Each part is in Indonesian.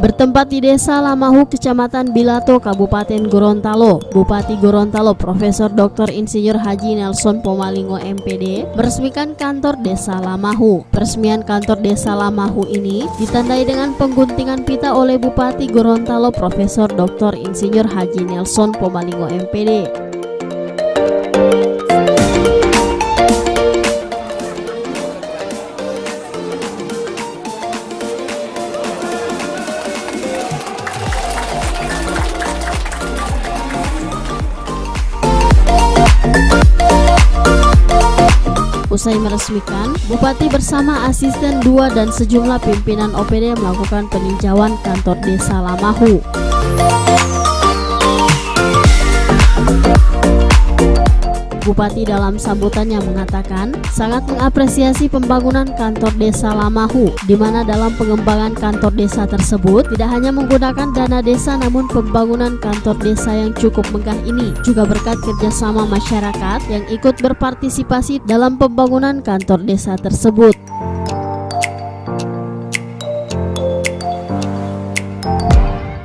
bertempat di Desa Lamahu, Kecamatan Bilato, Kabupaten Gorontalo. Bupati Gorontalo Profesor Dr. Insinyur Haji Nelson Pomalingo MPD meresmikan kantor Desa Lamahu. Peresmian kantor Desa Lamahu ini ditandai dengan pengguntingan pita oleh Bupati Gorontalo Profesor Dr. Insinyur Haji Nelson Pomalingo MPD. Usai meresmikan, Bupati bersama asisten 2 dan sejumlah pimpinan OPD melakukan peninjauan kantor Desa Lamahu. Bupati dalam sambutannya mengatakan sangat mengapresiasi pembangunan kantor Desa Lamahu, di mana dalam pengembangan kantor desa tersebut tidak hanya menggunakan dana desa, namun pembangunan kantor desa yang cukup megah ini juga berkat kerjasama masyarakat yang ikut berpartisipasi dalam pembangunan kantor desa tersebut.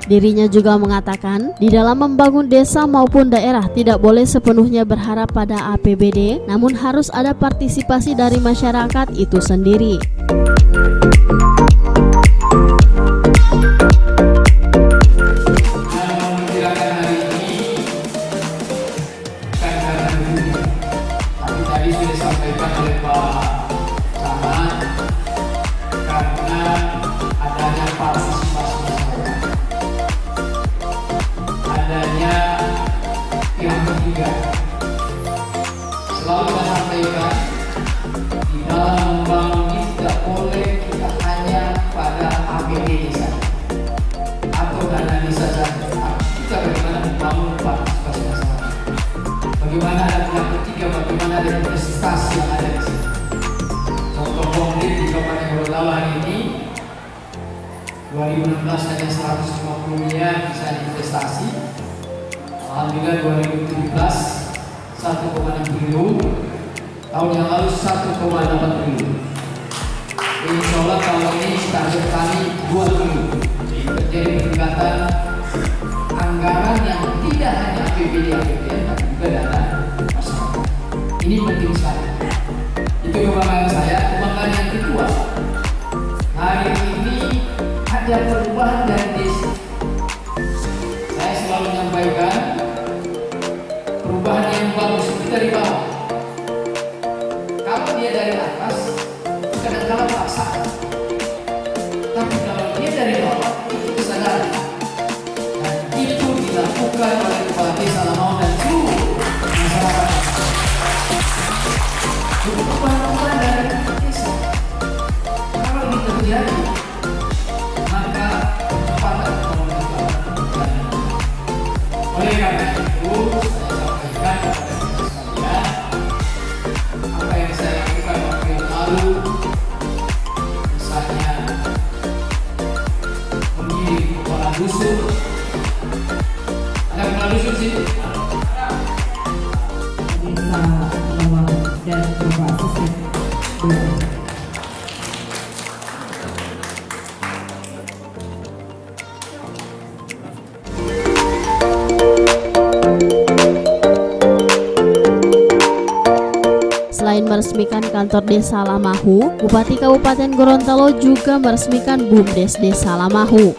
Dirinya juga mengatakan, di dalam membangun desa maupun daerah tidak boleh sepenuhnya berharap pada APBD, namun harus ada partisipasi dari masyarakat itu sendiri. Tadi sudah disampaikan oleh Pak Camat, karena adanya partisipasi masyarakat, adanya pihak ketiga. Selalu saya sampaikan, di dalam membangun ini tidak boleh kita hanya pada APBD desa atau dana desa saja. Kita bagaimana membangun partisipasi masyarakat, bagaimana ada pihak ketiga, bagaimana ada investasi yang ada di sini. Contoh konkret di Kabupaten Gorontalo hari ini 2016 hanya 150 miliar bisa investasi. Alhamdulillah 2017 1,6 triliun, tahun yang lalu 1,8 triliun. Insya Allah tahun ini target kami 2 triliun. Terjadi peningkatan anggaran yang tidak hanya APBD, tapi juga dana masyarakat. Ini penting sekali. Itu kebanggaan saya. Kebanggaan yang kedua, hari ini ada perubahan dari desa. Saya selalu menyampaikan perubahan yang bagus itu dari bawah. Kalau dia dari atas, kadang-kadang paksa. Tapi kalau dia dari bawah, itu kesadaran. Dan itu dilakukan oleh Kepala Desa Lamahu dan seluruh masyarakat. Itu perubahan dari desa. Kalau ini terjadi, maka kecepatan ekonomi akan. Oleh karena itu, saya sampaikan kepada sekalian, apa yang saya lakukan waktu yang lalu, misalnya memilih kepala dusun. Ada kepala dusun sih? Desa Lamahu dan Bapak Asisten 2. Selain meresmikan kantor Desa Lamahu, Bupati Kabupaten Gorontalo juga meresmikan BUMDes Desa Lamahu.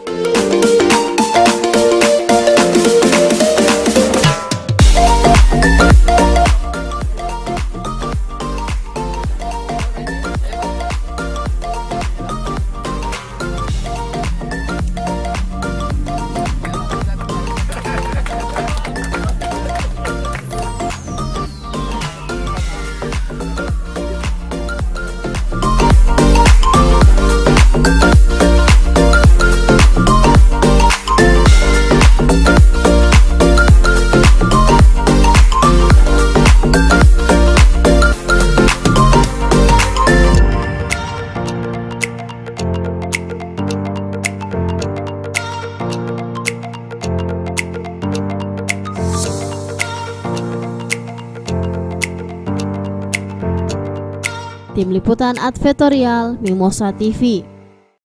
Tim Liputan Advertorial Mimosa TV.